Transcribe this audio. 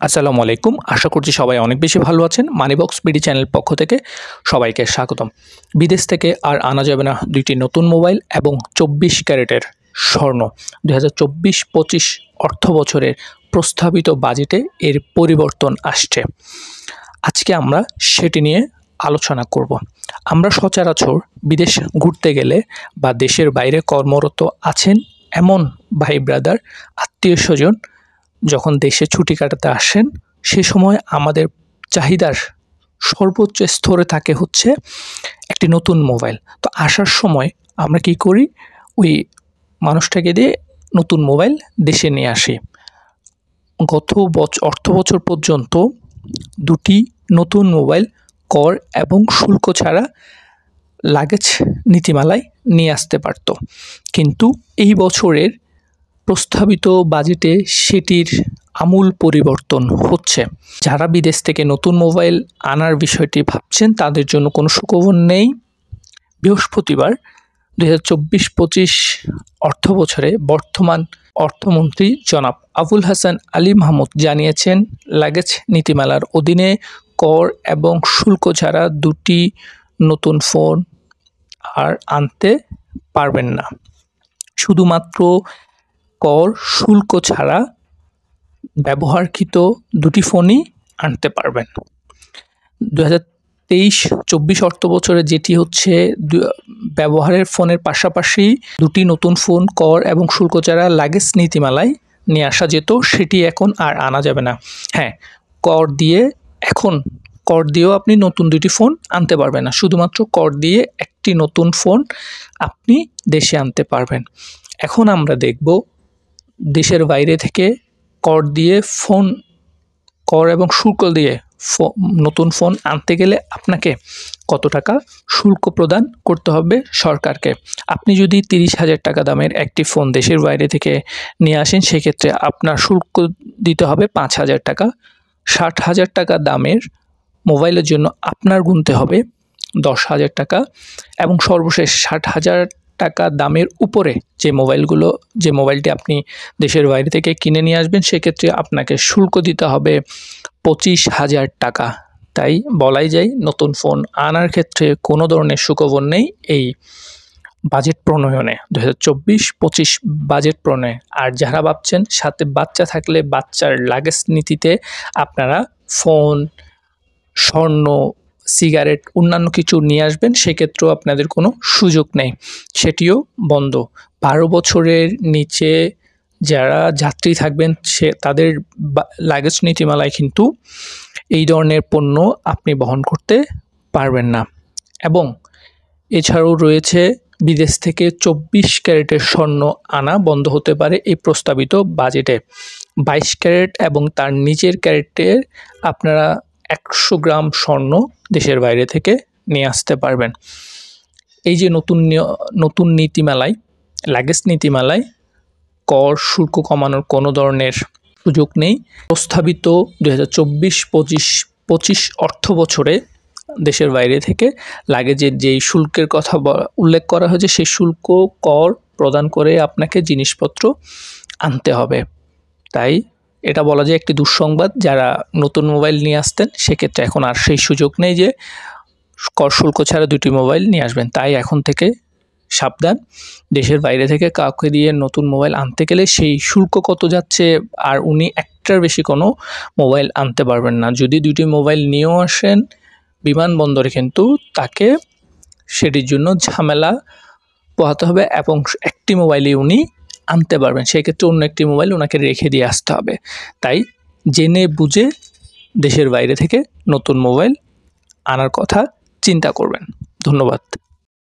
আসসালামু আলাইকুম। আশা করছি সবাই অনেক বেশি ভালো আছেন। মানিবক্স বিডি চ্যানেল পক্ষ থেকে সবাইকে স্বাগতম। বিদেশ থেকে আর আনা যাবে না 2টি নতুন মোবাইল এবং 24 ক্যারেটের স্বর্ণ। 2024-25 অর্থ বছরের প্রস্তাবিত বাজেটে এর পরিবর্তন আসছে। আজকে আমরা সেটি নিয়ে আলোচনা করব। আমরা সচরাচর বিদেশ ঘুরতে গেলে বা দেশের বাইরে কর্মরত আছেন এমন ভাই ব্রাদার, আত্মীয়-স্বজন যখন দেশে ছুটি কাটাতে আসেন, সে সময় আমাদের চাহিদার সর্বোচ্চ স্তরে থাকে হচ্ছে একটি নতুন মোবাইল। তো আসার সময় আমরা কি করি, ওই মানুষটাকে দিয়ে নতুন মোবাইল দেশে নিয়ে আসি। গত অর্থ বছর পর্যন্ত 2টি নতুন মোবাইল কর এবং শুল্ক ছাড়া লাগেজ নীতিমালায় নিয়ে আসতে পারত, কিন্তু এই বছরের প্রস্তাবিত বাজেটে সেটির আমূল পরিবর্তন হচ্ছে। যারা বিদেশ থেকে নতুন মোবাইল আনার বিষয়টি ভাবছেন তাদের জন্য কোনো সুখবর নেই। বৃহস্পতিবার 2024-25 অর্থ বছরে বর্তমান অর্থমন্ত্রী জনাব আবুল হাসান আলী মাহমুদ জানিয়েছেন, লাগেজ নীতিমালার অধীনে কর এবং শুল্ক ছাড়া 2টি নতুন ফোন আর আনতে পারবেন না। শুধুমাত্র কর শুল্ক ছাড়া ব্যবহারকৃত 2টি ফোনই আনতে পারবেন। 2023-24 অর্থ বছরে যেটি হচ্ছে ব্যবহারের ফোনের পাশাপাশি 2টি নতুন ফোন কর এবং শুল্ক ছাড়া লাগেজ নীতিমালায় নিয়ে আসা যেত, সেটি এখন আর আনা যাবে না। হ্যাঁ, কর দিয়েও আপনি নতুন 2টি ফোন আনতে পারবেন না, শুধুমাত্র কর দিয়ে একটি নতুন ফোন আপনি দেশে আনতে পারবেন। এখন আমরা দেখব দেশের বাইরে থেকে কর এবং শুল্ক দিয়ে নতুন ফোন আনতে গেলে আপনাকে কত টাকা শুল্ক প্রদান করতে হবে সরকারকে। আপনি যদি 30,000 টাকা দামের একটি ফোন দেশের বাইরে থেকে নিয়ে আসেন, সেক্ষেত্রে আপনার শুল্ক দিতে হবে 5,000 টাকা। 60,000 টাকা দামের মোবাইলের জন্য আপনার গুনতে হবে 10,000 টাকা এবং সর্বশেষ 60,000 টাকা দামের উপরে যে মোবাইলটি আপনি দেশের বাইরে থেকে কিনে নিয়ে আসবেন, সেক্ষেত্রে আপনাকে শুল্ক দিতে হবে 25,000 টাকা। তাই বলাই যায়, নতুন ফোন আনার ক্ষেত্রে কোনো ধরনের সুখবর নেই এই বাজেট প্রণয়নে, 2024-25 বাজেট প্রণয়নে। আর যারা ভাবছেন সাথে বাচ্চা থাকলে বাচ্চার লাগেজ নীতিতে আপনারা ফোন, স্বর্ণ, সিগারেট, অন্যান্য কিছু নিয়ে আসবেন, সেক্ষেত্রেও আপনাদের কোনো সুযোগ নেই, সেটিও বন্ধ। 12 বছরের নিচে যারা যাত্রী থাকবেন তাদের লাগেজ নীতিমালায় কিন্তু এই ধরনের পণ্য আপনি বহন করতে পারবেন না। এবং এছাড়াও রয়েছে বিদেশ থেকে 24 ক্যারেটের স্বর্ণ আনা বন্ধ হতে পারে এই প্রস্তাবিত বাজেটে। 22 ক্যারেট এবং তার নিচের ক্যারেটের আপনারা 100 গ্রাম স্বর্ণ দেশের বাইরে থেকে নিয়ে আসতে পারবেন। এই যে নতুন নীতিমালায়, লাগেজ নীতিমালায় কর শুল্ক কমানোর কোনো ধরনের সুযোগ নেই। প্রস্তাবিত 2024-25 অর্থ বছরে দেশের বাইরে থেকে লাগেজের যেই শুল্কের কথা উল্লেখ করা হয়েছে, সেই শুল্ক কর প্রদান করে আপনাকে জিনিসপত্র আনতে হবে। তাই এটা বলা যায় একটি দুঃসংবাদ। যারা নতুন মোবাইল নিয়ে আসতেন, সেক্ষেত্রে এখন আর সেই সুযোগ নেই যে কর শুল্ক ছাড়া 2টি মোবাইল নিয়ে আসবেন। তাই এখন থেকে সাবধান, দেশের বাইরে থেকে কাউকে দিয়ে নতুন মোবাইল আনতে গেলে সেই শুল্ক কত যাচ্ছে, আর উনি একটার বেশি কোনো মোবাইল আনতে পারবেন না। যদি 2টি মোবাইল নিয়েও আসেন বিমানবন্দরে, কিন্তু তাকে সেটির জন্য ঝামেলা পোহাতে হবে এবং একটি মোবাইলই উনি আনতে পারবেন, সেক্ষেত্রে অন্য একটি মোবাইল ওনাকে রেখে দিয়ে আসতে হবে। তাই জেনে বুঝে দেশের বাইরে থেকে নতুন মোবাইল আনার কথা চিন্তা করবেন। ধন্যবাদ।